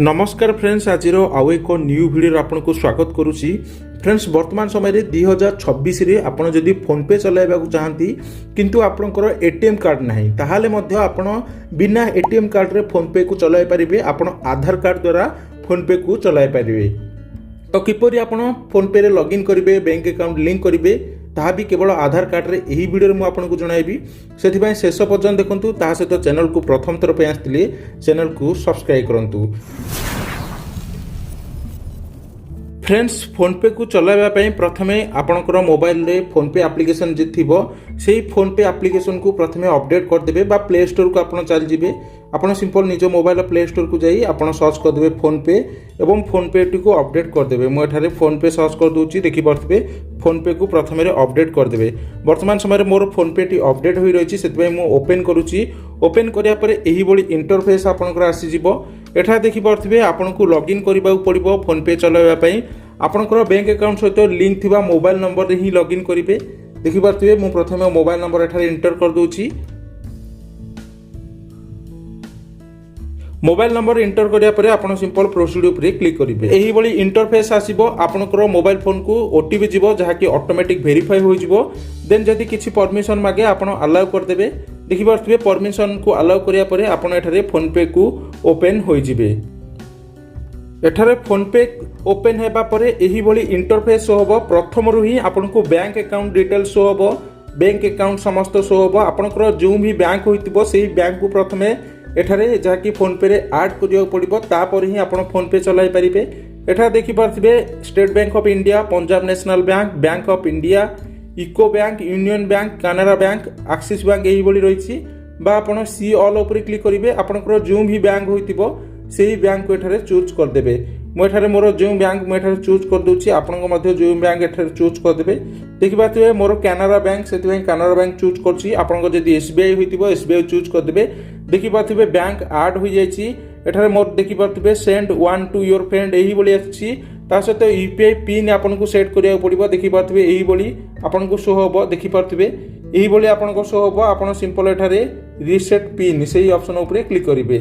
नमस्कार फ्रेंड्स, आज आउ एक न्यू वीडियो आपको स्वागत करुच्ची। फ्रेंड्स, वर्तमान समय 2026 रे आपण जदि फोन पे चलाइबा चाहती किंतु आपणकर एटीएम कार्ड नहीं ताहाले मध्य आपण बिना एटीएम कार्ड रे फोन पे को चलाई पारिबे। आपण आधार कार्ड द्वारा फोन पे को चलाई पारिबे। तो किपरि आपण फोन पे रे लॉगिन करिवे, बैंक अकाउंट लिंक करिवे ताहा भी केवल आधार कार्ड रे यही वीडियो में आपको जनइबी। से शेष पर्यंत देखंतु। ता सहित चैनल को प्रथम थर पे आसथिले चैनल को सब्सक्राइब करंतु। फ्रेंड्स, फोन पे को चलाइबा पई प्रथमे आपणकर मोबाइल रे फोन पे एप्लिकेशन जे थिबो सेही फोन पे एप्लिकेशन को प्रथमे अपडेट कर देबे बा प्ले स्टोर को आपण चल जिवे। आपण सिंपल निज मोबाइल प्ले स्टोर को जाई आपण सर्च कर देबे फोन पे एवं फोन पे टी को अपडेट कर देबे। मो एठारे फोन पे सर्च कर दोची, देखि परथबे फोन पे को प्रथमे रे अपडेट कर देबे। वर्तमान समय रे मोर फोन पे टी अपडेट होई रहिछि, सेतबे मो ओपन करूची। ओपन करिया परे एही बडी इंटरफेस आपनकर आसी जिवो। एठा देखि परथबे आपनको लॉगिन करबा पड़िबो। फोन पे चलाइबा पई आपनकर बैंक अकाउंट सहित लिंक थिबा मोबाइल नंबर रे ही लॉगिन करिवे। देखि परथबे मो प्रथमे मोबाइल नंबर एठारे एंटर कर दोची। मोबाइल नंबर इंटर करिया परे आपण सिंपल प्रोसीड उपरे क्लिक करिवे। एही बडी इंटरफेस आसीबो। आपनकर मोबाइल फोन को ओटीपी जिवो जहा कि ऑटोमेटिक वेरीफाई होई जिवो। देन जदि किछि परमिशन मागे आपण अलाउ कर देबे। देखि परथबे परमिशन को अलाउ करिया परे आपण एठारे फोन पे को ओपन होई जिवे। एठारे फोन पे ओपन हेबा परे एही बडी इंटरफेस शो होबो। प्रथम रु ही आपनको बैंक अकाउंट डिटेल शो होबो। बैंक अकाउंट समस्त शो होबो। आपनकर जो भी बैंक होइतिबो सेही बैंक को प्रथमे एठारे जहाँकि फोन पे रे ऐड करिया पड़िबो। तापर ही आपण फोन पे चलाई पारिबे। एठा देखि पारथिबे State Bank of India, Punjab National Bank, Bank of India, UCO Bank, Union Bank, Canara Bank, Axis Bank एही बडी रहिछि। बा आपण सी ऑल ऊपर क्लिक करिवे। आपनकर जो भी बैंक होइतिबो सेही बैंक को एठारे चूज कर देबे। मो एठारे मोर जो बैंक मो एठारे चूज कर दोछि। आपनको मध्य जो बैंक एठारे चूज कर देबे। देखि पारथिबे मोर कैनरा बैंक, सेति कैनरा बैंक चूज करछि। आपनको जदि एसबीआई होइतिबो एसबीआई चूज कर देबे। देखि पारथिबे बैंक ऐड हो जाइछि। एठारे मोर देखि पारथिबे send one to your friend एही बोली आछि। ता सहित यूपीआई पिन आपनको सेट करिया पड़िबो। देखि पारथिबे एही बोली आपनको शो होबो। देखि पारथिबे एही बोली आपनको शो होबो। आपण सिंपल एठारे रीसेट पिन सेही ऑप्शन ऊपर क्लिक करिवे।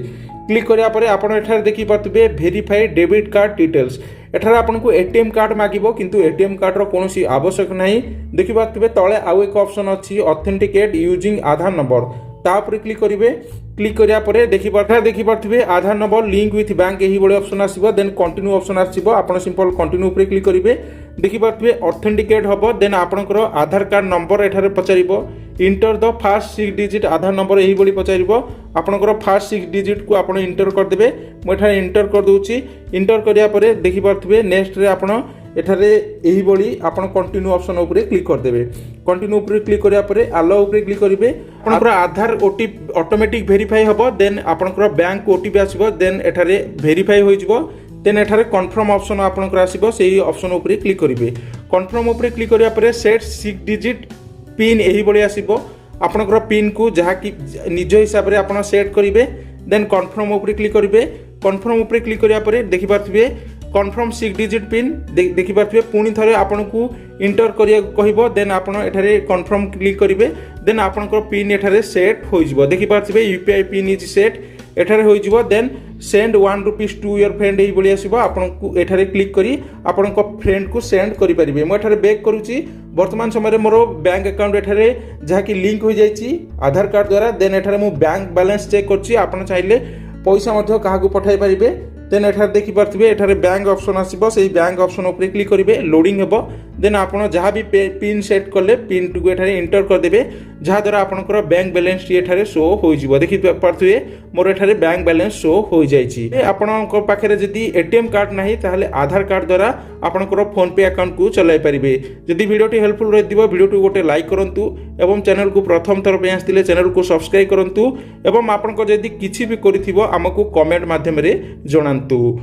क्लिक करिया परे आपण एठारे देखि पारथिबे वेरीफाई डेबिट कार्ड डिटेल्स। एठारे आपनको एटीएम कार्ड मागिबो किंतु एटीएम कार्ड रो कोनोसी आवश्यक नाही। देखि पारथिबे तळे आउ एक ऑप्शन अछि ऑथेंटिकेट यूजिंग आधार नंबर। ता ऊपर क्लिक करिवे। क्लिक करिया परे देखि पारथिबे Aadhaar number link with bank एही बडे ऑप्शन आसीबो। देन कंटिन्यू ऑप्शन आसीबो। आपण सिंपल कंटिन्यू ऊपर क्लिक करिवे। देखि पारथिबे ऑथेंटिकेट हबो। देन आपनकर आधार कार्ड नंबर एठारे पचारिबो। Enter the first 6 digit Aadhaar number एही बडी पचारिबो। आपनकर फर्स्ट 6 डिजिट को आपण इंटर कर देबे। मो एठारे इंटर कर दोउची। इंटर करिया परे देखि पारथिबे नेक्स्ट रे आपण एठारे एही बडी आपण कंटिन्यू ऑप्शन ऊपर क्लिक कर देबे। कंटिन्यू ऊपर क्लिक करिया परे अलाउ ऊपर क्लिक करिवे। आपनकर आधार ओटीपी ऑटोमेटिक वेरीफाई हबो। देन आपनकर बैंक ओटीपी आसीबो। देन एठारे वेरीफाई होई जिवो। देन एठारे कन्फर्म ऑप्शन आपनकर आसीबो। सेही ऑप्शन ऊपर क्लिक करिवे। कन्फर्म ऊपर क्लिक करिया परे सेट 6 डिजिट पिन एही बडी आसीबो। आपनकर पिन को जहा कि निज हिसाब रे आपण सेट करिवे। देन कन्फर्म ऊपर क्लिक करिवे। कन्फर्म ऊपर क्लिक करिया परे देखि पारथिबे कन्फर्म 6 डिजिट पिन देखि पारथिबे। पुनी थरे आपनकु इंटर करिया कहिबो। देन आपण एठारे कन्फर्म क्लिक करिवे। देन आपनकर पिन एठारे सेट होई जिवो। देखि पारथिबे यूपीआई पिन इज सेट एठारे होई जिवो। Then send 1 rupees to your friend एही बोली आसीबो। आपनकु एठारे क्लिक करी आपनक फ्रेंड को सेंड करि परिबे। मो एठारे बैक करूची। वर्तमान समय रे मोर बैंक अकाउंट एठारे जहा कि लिंक हो जाइछि आधार कार्ड द्वारा। देन एठारे मो बैंक बैलेंस चेक करछि। आपण चाहिले पैसा मध्य काहाकु पठाई परिबे। देन एठारे देखि पारथिबे एठारे बैंक ऑप्शन आसीबो। सेही बैंक ऑप्शन ऊपर क्लिक करिवे। लोडिंग हेबो। देन आपण जहा भी पिन सेट करले पिन टू एठारे इंटर कर देबे। जहा द्वारा आपनकर बैंक बैलेंस टी एठारे शो होई जिवो। देखि पारथिबे मोर एठारे बैंक बैलेंस शो होई जाइछि। आपनकर पाखरे जदि एटीएम कार्ड नाही ताहाले आधार कार्ड द्वारा आपनकर फोन पे अकाउंट को चलाई परिबे। जदि वीडियो टी हेल्पफुल रहिदिबो वीडियो टू गोटे लाइक करंतु एवं चैनल को प्रथम थर पे आस्तिले चैनल को सब्सक्राइब करंतु एवं आपनकर जदि किछि भी करिथिबो हमकु कमेंट माध्यम रे जणांतु।